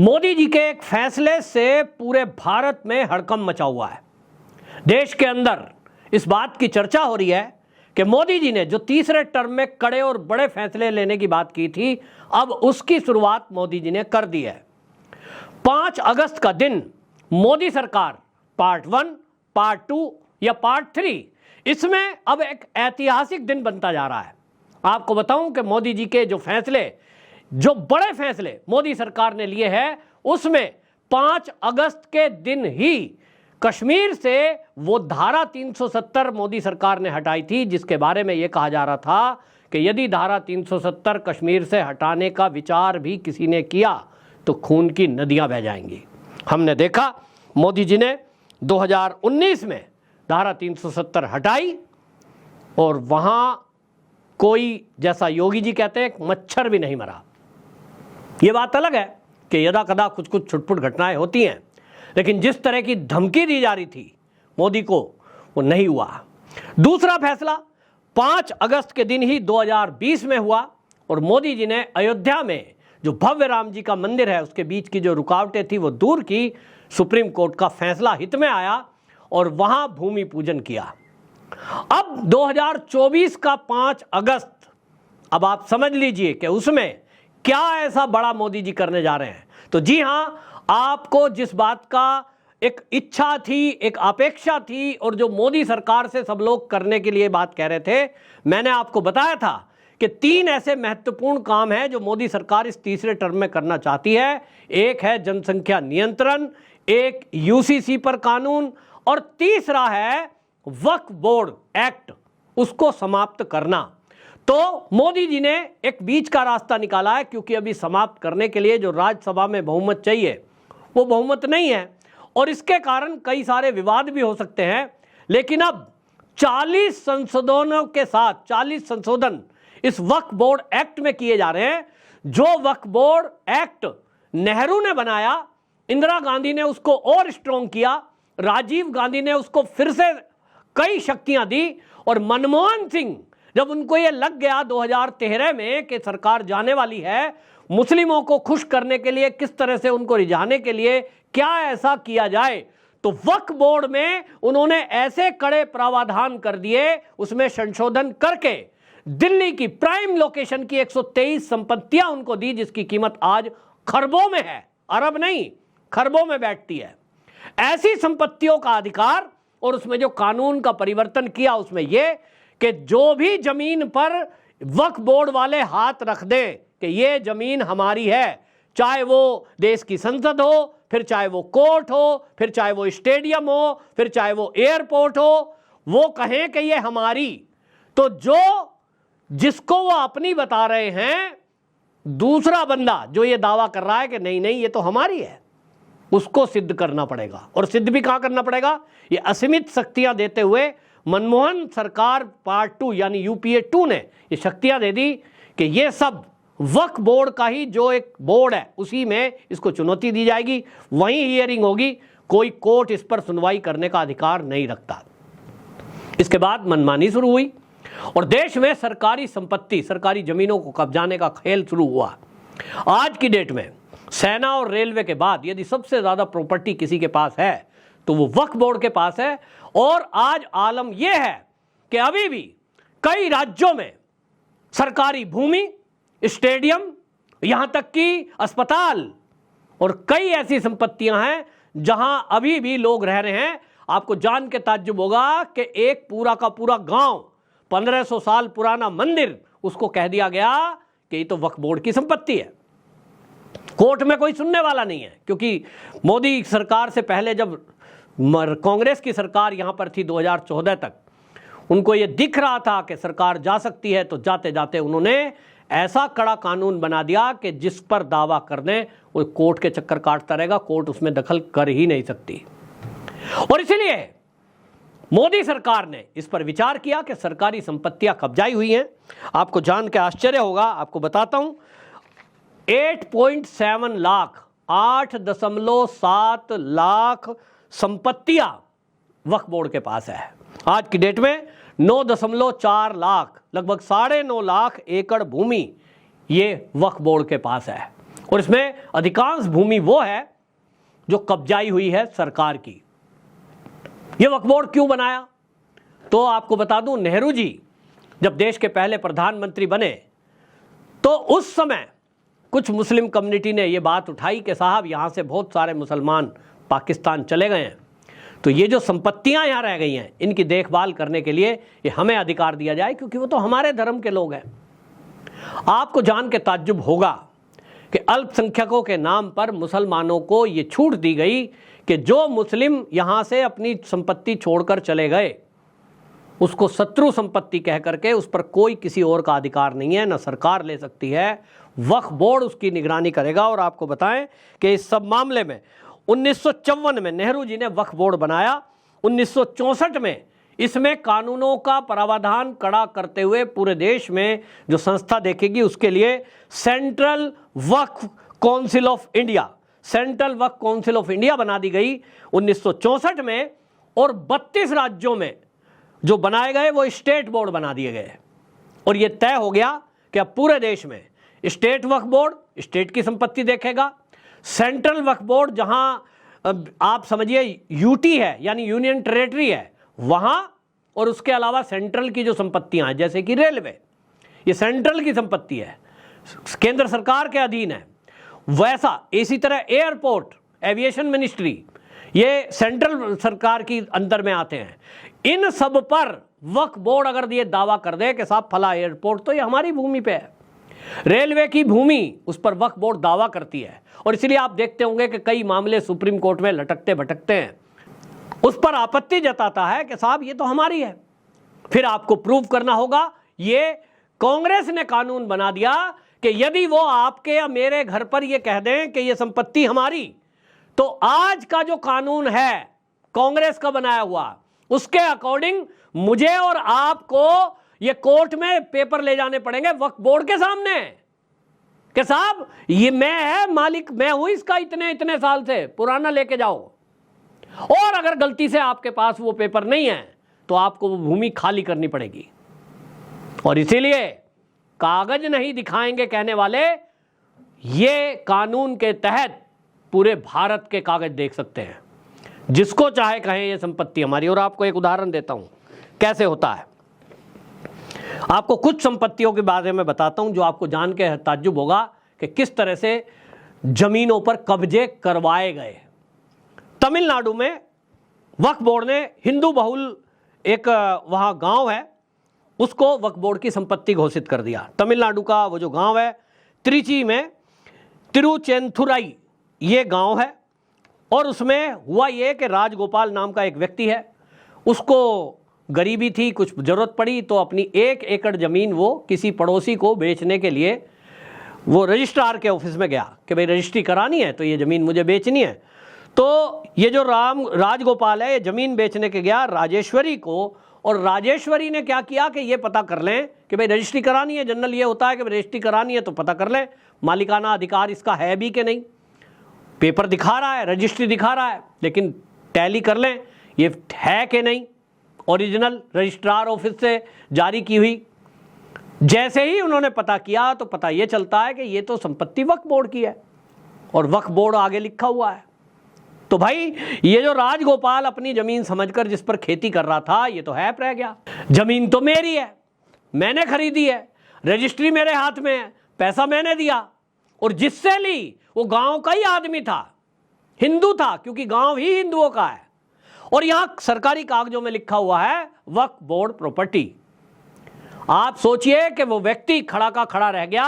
मोदी जी के एक फैसले से पूरे भारत में हड़कंप मचा हुआ है। देश के अंदर इस बात की चर्चा हो रही है कि मोदी जी ने जो तीसरे टर्म में कड़े और बड़े फैसले लेने की बात की थी, अब उसकी शुरुआत मोदी जी ने कर दी है। 5 अगस्त का दिन मोदी सरकार पार्ट 1, पार्ट 2 या पार्ट 3, इसमें अब एक ऐतिहासिक दिन बनता जा रहा है। आपको बताऊं कि मोदी जी के जो बड़े फैसले मोदी सरकार ने लिए हैं, उसमें 5 अगस्त के दिन ही कश्मीर से वो धारा 370 मोदी सरकार ने हटाई थी, जिसके बारे में यह कहा जा रहा था कि यदि धारा 370 कश्मीर से हटाने का विचार भी किसी ने किया तो खून की नदियां बह जाएंगी। हमने देखा मोदी जी ने 2019 में धारा 370 हटाई और वहां कोई, जैसा योगी जी कहते हैं, मच्छर भी नहीं मरा। ये बात अलग है कि यदा कदा कुछ कुछ छुटपुट घटनाएं होती हैं, लेकिन जिस तरह की धमकी दी जा रही थी मोदी को, वो नहीं हुआ। दूसरा फैसला 5 अगस्त के दिन ही 2020 में हुआ और मोदी जी ने अयोध्या में जो भव्य राम जी का मंदिर है, उसके बीच की जो रुकावटें थी वो दूर की। सुप्रीम कोर्ट का फैसला हित में आया और वहां भूमि पूजन किया। अब 2024 का 5 अगस्त, अब आप समझ लीजिए कि उसमें क्या ऐसा बड़ा मोदी जी करने जा रहे हैं। तो जी हां, आपको जिस बात का एक इच्छा थी, एक अपेक्षा थी और जो मोदी सरकार से सब लोग करने के लिए बात कह रहे थे, मैंने आपको बताया था कि 3 ऐसे महत्वपूर्ण काम हैं जो मोदी सरकार इस तीसरे टर्म में करना चाहती है। एक है जनसंख्या नियंत्रण, एक यूसीसी पर कानून और तीसरा है वक्फ बोर्ड एक्ट, उसको समाप्त करना। तो मोदी जी ने एक बीच का रास्ता निकाला है, क्योंकि अभी समाप्त करने के लिए जो राज्यसभा में बहुमत चाहिए वो बहुमत नहीं है और इसके कारण कई सारे विवाद भी हो सकते हैं। लेकिन अब 40 संशोधनों के साथ 40 संशोधन इस वक्फ बोर्ड एक्ट में किए जा रहे हैं। जो वक्फ बोर्ड एक्ट नेहरू ने बनाया, इंदिरा गांधी ने उसको और स्ट्रॉन्ग किया, राजीव गांधी ने उसको फिर से कई शक्तियां दी और मनमोहन सिंह, जब उनको यह लग गया 2013 में कि सरकार जाने वाली है, मुस्लिमों को खुश करने के लिए किस तरह से उनको रिझाने के लिए क्या ऐसा किया जाए, तो वक्फ बोर्ड में उन्होंने ऐसे कड़े प्रावधान कर दिए, उसमें संशोधन करके दिल्ली की प्राइम लोकेशन की 123 संपत्तियां उनको दी, जिसकी कीमत आज खरबों में है, अरब नहीं, खरबों में बैठती है। ऐसी संपत्तियों का अधिकार, और उसमें जो कानून का परिवर्तन किया उसमें यह कि जो भी जमीन पर वक्फ बोर्ड वाले हाथ रख दें कि ये जमीन हमारी है, चाहे वो देश की संसद हो, फिर चाहे वो कोर्ट हो, फिर चाहे वो स्टेडियम हो, फिर चाहे वो एयरपोर्ट हो, वो कहें कि ये हमारी, तो जिसको वो अपनी बता रहे हैं, दूसरा बंदा जो ये दावा कर रहा है कि नहीं नहीं ये तो हमारी है, उसको सिद्ध करना पड़ेगा। और सिद्ध भी कहां करना पड़ेगा? ये असीमित शक्तियां देते हुए मनमोहन सरकार पार्ट 2 यानी यूपीए 2 ने ये शक्तियां दे दी कि ये सब वक्फ बोर्ड का ही जो एक बोर्ड है उसी में इसको चुनौती दी जाएगी, वहीं हियरिंग होगी, कोई कोर्ट इस पर सुनवाई करने का अधिकार नहीं रखता। इसके बाद मनमानी शुरू हुई और देश में सरकारी संपत्ति, सरकारी जमीनों को कब्जाने का खेल शुरू हुआ। आज की डेट में सेना और रेलवे के बाद यदि सबसे ज्यादा प्रॉपर्टी किसी के पास है तो वो वक्फ बोर्ड के पास है। और आज आलम यह है कि अभी भी कई राज्यों में सरकारी भूमि, स्टेडियम, यहां तक कि अस्पताल और कई ऐसी संपत्तियां हैं जहां अभी भी लोग रह रहे हैं। आपको जान के ताज्जुब होगा कि एक पूरा का पूरा गांव, 1500 साल पुराना मंदिर, उसको कह दिया गया कि ये तो वक्फ बोर्ड की संपत्ति है। कोर्ट में कोई सुनने वाला नहीं है, क्योंकि मोदी सरकार से पहले जब कांग्रेस की सरकार यहां पर थी 2014 तक, उनको यह दिख रहा था कि सरकार जा सकती है, तो जाते जाते उन्होंने ऐसा कड़ा कानून बना दिया कि जिस पर दावा कर दें वो कोर्ट के चक्कर काटता रहेगा, कोर्ट उसमें दखल कर ही नहीं सकती। और इसलिए मोदी सरकार ने इस पर विचार किया कि सरकारी संपत्तियां कब्जाई हुई हैं। आपको जान के आश्चर्य होगा, आपको बताता हूं, 8.7 लाख, 8.7 लाख संपत्तियां वक्फ बोर्ड के पास है। आज की डेट में 9.4 लाख, लगभग 9.5 लाख एकड़ भूमि ये वक्फ बोर्ड के पास है। और इसमें अधिकांश भूमि वो है जो कब्जाई हुई है सरकार की। ये वक्फ बोर्ड क्यों बनाया? तो आपको बता दूं, नेहरू जी जब देश के पहले प्रधानमंत्री बने तो उस समय कुछ मुस्लिम कम्युनिटी ने ये बात उठाई कि साहब यहाँ से बहुत सारे मुसलमान पाकिस्तान चले गए हैं, तो ये जो संपत्तियां यहाँ रह गई हैं इनकी देखभाल करने के लिए ये हमें अधिकार दिया जाए, क्योंकि वो तो हमारे धर्म के लोग हैं। आपको जान के ताज्जुब होगा कि अल्पसंख्यकों के नाम पर मुसलमानों को ये छूट दी गई कि जो मुस्लिम यहाँ से अपनी संपत्ति छोड़कर चले गए उसको शत्रु संपत्ति कह करके उस पर कोई किसी और का अधिकार नहीं है, ना सरकार ले सकती है, वक्फ बोर्ड उसकी निगरानी करेगा। और आपको बताएं कि इस सब मामले में 1954 में नेहरू जी ने वक्फ बोर्ड बनाया। 1964 में इसमें कानूनों का प्रावधान कड़ा करते हुए पूरे देश में जो संस्था देखेगी उसके लिए central Waqf council of India, central Waqf council of India बना दी गई 1964 में। और 32 राज्यों में जो बनाए गए वो स्टेट बोर्ड बना दिए गए। और ये तय हो गया कि अब पूरे देश में स्टेट वक्फ बोर्ड स्टेट की संपत्ति देखेगा, सेंट्रल वक्फ बोर्ड जहां आप समझिए यूटी है यानी यूनियन टेरेटरी है वहां, और उसके अलावा सेंट्रल की जो संपत्तियां हैं जैसे कि रेलवे, ये सेंट्रल की संपत्ति है, केंद्र सरकार के अधीन है। वैसा इसी तरह एयरपोर्ट, एविएशन मिनिस्ट्री, ये सेंट्रल सरकार की अंदर में आते हैं। इन सब पर वक्फ बोर्ड अगर ये दावा कर दे कि साहब फला एयरपोर्ट तो ये हमारी भूमि पे है, रेलवे की भूमि, उस पर वक्फ बोर्ड दावा करती है। और इसलिए आप देखते होंगे कि कई मामले सुप्रीम कोर्ट में लटकते भटकते हैं, उस पर आपत्ति जताता है कि साहब ये तो हमारी है। फिर आपको प्रूव करना होगा। ये कांग्रेस ने कानून बना दिया कि यदि वो आपके या मेरे घर पर ये कह दें कि ये संपत्ति हमारी, तो आज का जो कानून है कांग्रेस का बनाया हुआ, उसके अकॉर्डिंग मुझे और आपको ये कोर्ट में पेपर ले जाने पड़ेंगे वक्फ बोर्ड के सामने कि साहब ये मैं है मालिक, मैं हूं इसका, इतने इतने साल से पुराना लेके जाओ। और अगर गलती से आपके पास वो पेपर नहीं है तो आपको वो भूमि खाली करनी पड़ेगी। और इसीलिए कागज नहीं दिखाएंगे कहने वाले, ये कानून के तहत पूरे भारत के कागज देख सकते हैं, जिसको चाहे कहें ये संपत्ति हमारी। और आपको एक उदाहरण देता हूं कैसे होता है। आपको कुछ संपत्तियों के बारे में बताता हूं जो आपको जान के ताज्जुब होगा कि किस तरह से जमीनों पर कब्जे करवाए गए। तमिलनाडु में वक्फ बोर्ड ने हिंदू बहुल एक वहां गांव है उसको वक्फ बोर्ड की संपत्ति घोषित कर दिया। तमिलनाडु का वो जो गांव है त्रिची में तिरुचेंथुराई ये गांव है। और उसमें हुआ ये कि राजगोपाल नाम का एक व्यक्ति है, उसको गरीबी थी, कुछ ज़रूरत पड़ी, तो अपनी 1 एकड़ ज़मीन वो किसी पड़ोसी को बेचने के लिए वो रजिस्ट्रार के ऑफिस में गया कि भाई रजिस्ट्री करानी है तो ये ज़मीन मुझे बेचनी है। तो ये जो राजगोपाल है ये ज़मीन बेचने के गया राजेश्वरी को, और राजेश्वरी ने क्या किया कि ये पता कर लें कि भाई रजिस्ट्री करानी है। जनरल ये होता है कि रजिस्ट्री करानी है तो पता कर लें मालिकाना अधिकार इसका है भी कि नहीं। पेपर दिखा रहा है, रजिस्ट्री दिखा रहा है, लेकिन टैली कर लें ये है कि नहीं, ओरिजिनल रजिस्ट्रार ऑफिस से जारी की हुई। जैसे ही उन्होंने पता किया तो पता ये चलता है कि ये तो संपत्ति वक्फ बोर्ड की है और वक्फ बोर्ड आगे लिखा हुआ है। तो भाई ये जो राजगोपाल अपनी जमीन समझकर जिस पर खेती कर रहा था ये तो हैप रह गया। जमीन तो मेरी है, मैंने खरीदी है, रजिस्ट्री मेरे हाथ में है, पैसा मैंने दिया, और जिससे ली वो गांव का ही आदमी था, हिंदू था, क्योंकि गांव ही हिंदुओं का है। और यहां सरकारी कागजों में लिखा हुआ है वक्फ बोर्ड प्रॉपर्टी। आप सोचिए कि वो व्यक्ति खड़ा का खड़ा रह गया,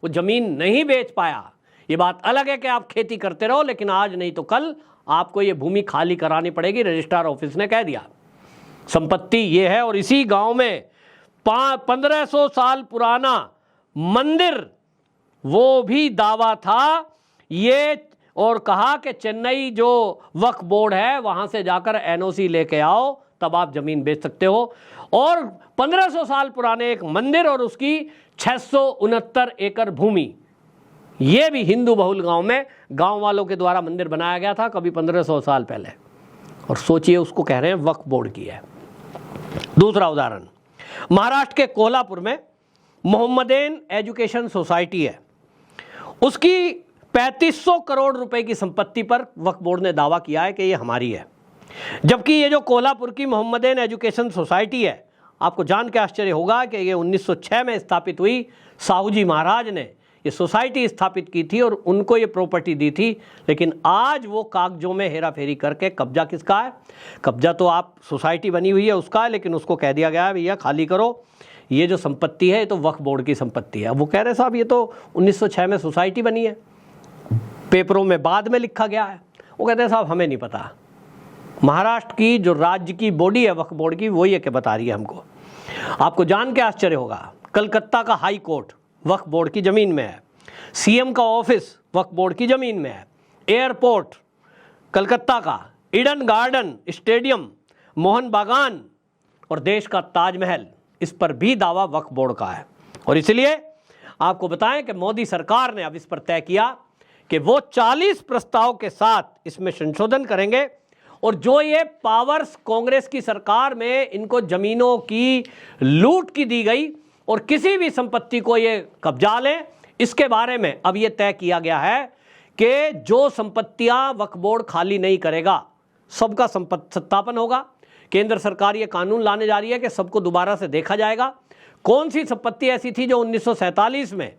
वो जमीन नहीं बेच पाया। ये बात अलग है कि आप खेती करते रहो, लेकिन आज नहीं तो कल आपको ये भूमि खाली करानी पड़ेगी, रजिस्ट्रार ऑफिस ने कह दिया। संपत्ति ये है। और इसी गांव में 1500 साल पुराना मंदिर, वो भी दावा था ये, और कहा कि चेन्नई जो वक्फ बोर्ड है वहां से जाकर एनओसी लेके आओ तब आप जमीन बेच सकते हो। और 1500 साल पुराने एक मंदिर और उसकी 669 एकड़ भूमि, ये भी हिंदू बहुल गांव में गांव वालों के द्वारा मंदिर बनाया गया था कभी 1500 साल पहले, और सोचिए उसको कह रहे हैं वक्फ बोर्ड की है। दूसरा उदाहरण, महाराष्ट्र के कोल्हापुर में मोहम्मदेन एजुकेशन सोसाइटी है, उसकी 3500 करोड़ रुपए की संपत्ति पर वक्फ बोर्ड ने दावा किया है कि ये हमारी है, जबकि ये जो कोल्हापुर की मोहम्मदन एजुकेशन सोसाइटी है, आपको जान के आश्चर्य होगा कि ये 1906 में स्थापित हुई। साहू जी महाराज ने ये सोसाइटी स्थापित की थी और उनको ये प्रॉपर्टी दी थी, लेकिन आज वो कागजों में हेरा फेरी करके कब्जा किसका है? कब्जा तो आप सोसाइटी बनी हुई है उसका है, लेकिन उसको कह दिया गया है भैया खाली करो, ये जो संपत्ति है ये तो वक्फ बोर्ड की संपत्ति है। वो कह रहे साहब ये तो 1906 में सोसाइटी बनी है, पेपरों में बाद में लिखा गया है। वो कहते हैं साहब हमें नहीं पता, महाराष्ट्र की जो राज्य की बॉडी है वक्फ बोर्ड की, वो ये के बता रही है हमको। आपको जान के आश्चर्य होगा, कलकत्ता का हाई कोर्ट वक्फ बोर्ड की ज़मीन में है, सीएम का ऑफिस वक्फ बोर्ड की ज़मीन में है, एयरपोर्ट कलकत्ता का, ईडन गार्डन स्टेडियम, मोहन बागान और देश का ताजमहल, इस पर भी दावा वक्फ बोर्ड का है। और इसलिए आपको बताएं कि मोदी सरकार ने अब इस पर तय किया कि वो 40 प्रस्ताव के साथ इसमें संशोधन करेंगे और जो ये पावर्स कांग्रेस की सरकार में इनको जमीनों की लूट की दी गई और किसी भी संपत्ति को ये कब्जा लें, इसके बारे में अब ये तय किया गया है कि जो संपत्तियां वक्फ बोर्ड खाली नहीं करेगा सबका सत्यापन होगा। केंद्र सरकार ये कानून लाने जा रही है कि सबको दोबारा से देखा जाएगा कौन सी संपत्ति ऐसी थी जो 1947 में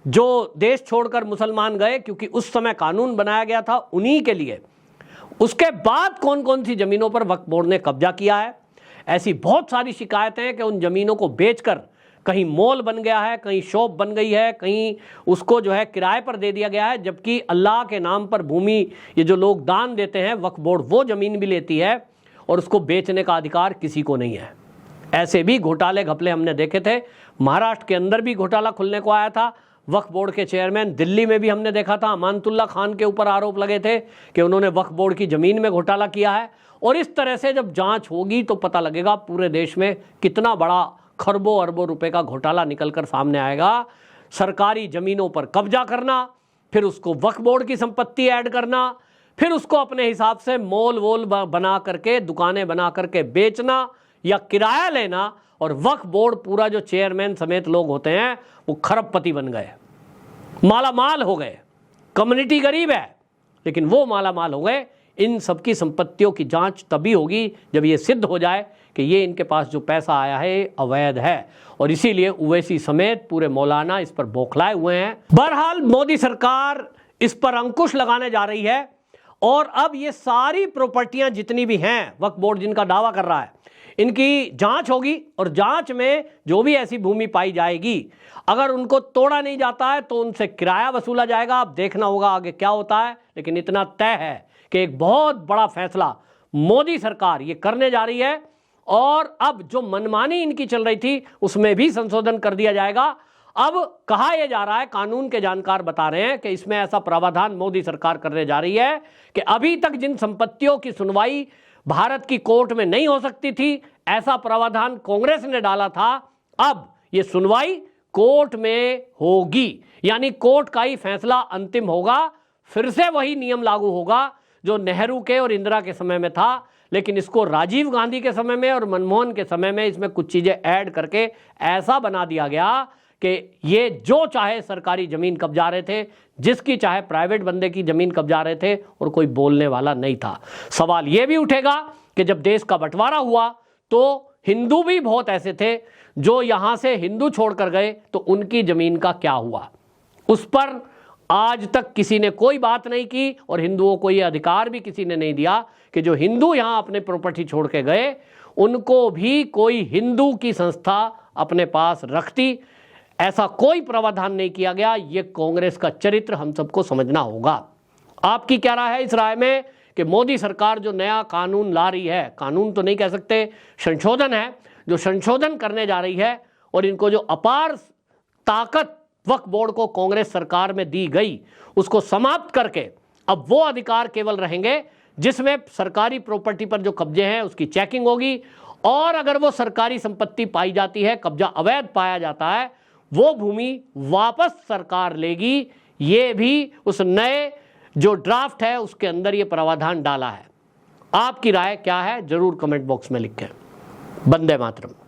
जो देश छोड़कर मुसलमान गए, क्योंकि उस समय कानून बनाया गया था उन्हीं के लिए, उसके बाद कौन कौन सी जमीनों पर वक्फ बोर्ड ने कब्जा किया है। ऐसी बहुत सारी शिकायतें हैं कि उन जमीनों को बेचकर कहीं मॉल बन गया है, कहीं शॉप बन गई है, कहीं उसको जो है किराए पर दे दिया गया है, जबकि अल्लाह के नाम पर भूमि ये जो लोग दान देते हैं वक्फ बोर्ड वो ज़मीन भी लेती है और उसको बेचने का अधिकार किसी को नहीं है। ऐसे भी घोटाले घपले हमने देखे थे, महाराष्ट्र के अंदर भी घोटाला खुलने को आया था, वक्फ बोर्ड के चेयरमैन, दिल्ली में भी हमने देखा था अमानतुल्लाह खान के ऊपर आरोप लगे थे कि उन्होंने वक्फ बोर्ड की ज़मीन में घोटाला किया है। और इस तरह से जब जांच होगी तो पता लगेगा पूरे देश में कितना बड़ा खरबों अरबों रुपए का घोटाला निकलकर सामने आएगा। सरकारी ज़मीनों पर कब्जा करना, फिर उसको वक्फ बोर्ड की संपत्ति ऐड करना, फिर उसको अपने हिसाब से मॉल वॉल बना करके, दुकानें बना करके बेचना या किराया लेना, और वक्फ बोर्ड पूरा जो चेयरमैन समेत लोग होते हैं वो खरबपति बन गए, माला माल हो गए। कम्युनिटी गरीब है लेकिन वो माला माल हो गए। इन सबकी संपत्तियों की जांच तभी होगी जब ये सिद्ध हो जाए कि ये इनके पास जो पैसा आया है अवैध है, और इसीलिए ओवैसी समेत पूरे मौलाना इस पर बौखलाए हुए हैं। बहरहाल मोदी सरकार इस पर अंकुश लगाने जा रही है और अब ये सारी प्रॉपर्टियां जितनी भी हैं वक्फ बोर्ड जिनका दावा कर रहा है, इनकी जांच होगी और जांच में जो भी ऐसी भूमि पाई जाएगी, अगर उनको तोड़ा नहीं जाता है तो उनसे किराया वसूला जाएगा। अब देखना होगा आगे क्या होता है, लेकिन इतना तय है कि एक बहुत बड़ा फैसला मोदी सरकार ये करने जा रही है और अब जो मनमानी इनकी चल रही थी उसमें भी संशोधन कर दिया जाएगा। अब कहा यह जा रहा है, कानून के जानकार बता रहे हैं कि इसमें ऐसा प्रावधान मोदी सरकार करने जा रही है कि अभी तक जिन संपत्तियों की सुनवाई भारत की कोर्ट में नहीं हो सकती थी, ऐसा प्रावधान कांग्रेस ने डाला था, अब ये सुनवाई कोर्ट में होगी, यानी कोर्ट का ही फैसला अंतिम होगा। फिर से वही नियम लागू होगा जो नेहरू के और इंदिरा के समय में था, लेकिन इसको राजीव गांधी के समय में और मनमोहन के समय में इसमें कुछ चीजें ऐड करके ऐसा बना दिया गया कि ये जो चाहे सरकारी जमीन कब्जा रहे थे, जिसकी चाहे प्राइवेट बंदे की जमीन कब्जा रहे थे और कोई बोलने वाला नहीं था। सवाल ये भी उठेगा कि जब देश का बंटवारा हुआ तो हिंदू भी बहुत ऐसे थे जो यहां से हिंदू छोड़कर गए, तो उनकी जमीन का क्या हुआ, उस पर आज तक किसी ने कोई बात नहीं की और हिंदुओं को यह अधिकार भी किसी ने नहीं दिया कि जो हिंदू यहां अपने प्रॉपर्टी छोड़ के गए उनको भी कोई हिंदू की संस्था अपने पास रखती। ऐसा कोई प्रावधान नहीं किया गया। ये कांग्रेस का चरित्र हम सबको समझना होगा। आपकी क्या राय है इस राय में कि मोदी सरकार जो नया कानून ला रही है, कानून तो नहीं कह सकते, संशोधन है, जो संशोधन करने जा रही है और इनको जो अपार ताकत वक्फ बोर्ड को कांग्रेस सरकार में दी गई उसको समाप्त करके अब वो अधिकार केवल रहेंगे जिसमें सरकारी प्रॉपर्टी पर जो कब्जे हैं उसकी चेकिंग होगी, और अगर वो सरकारी संपत्ति पाई जाती है, कब्जा अवैध पाया जाता है, वो भूमि वापस सरकार लेगी। ये भी उस नए जो ड्राफ्ट है उसके अंदर ये प्रावधान डाला है। आपकी राय क्या है जरूर कमेंट बॉक्स में लिखें। वंदे मातरम।